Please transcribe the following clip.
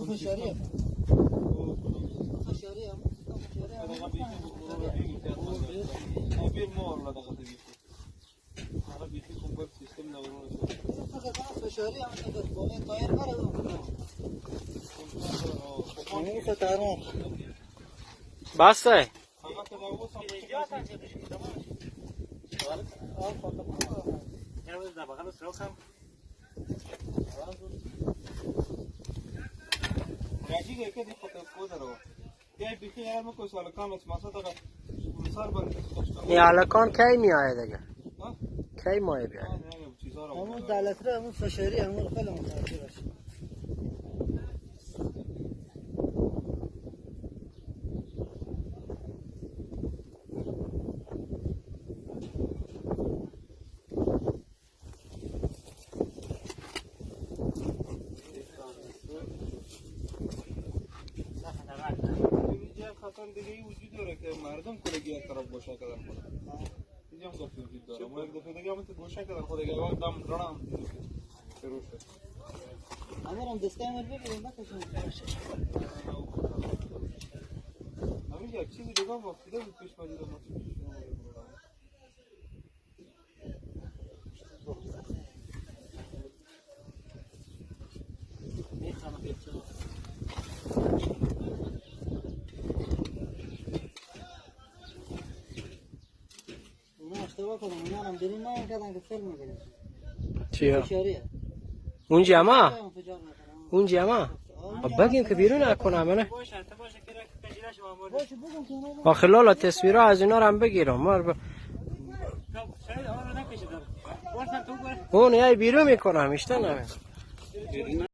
فشاری فشاری هم بسه این علکان کی می آید دیگه کی مایه بیاید همون دلتره همون فشاری همون خیلی متوجه باشه دیگه وجود داره که مردم کلگی یک طرف گوشه کردن خود اینجا هم گفت وجود داره ما یک دفعه دیگه هم تو گوشه کردن خود دیگه وقت دم رنم شروع شد همون دسته امر بگیریم بکشیم همین یک چیزی دیگه هم افتیده بود پیش مجید ما چیه؟ اونجی اما؟ اونجی اما؟ بگیم که بیرون نکنم نه؟ خلال تصویرها از اینا رو هم بگیرم اون یه بیرون میکنم اشته نمیم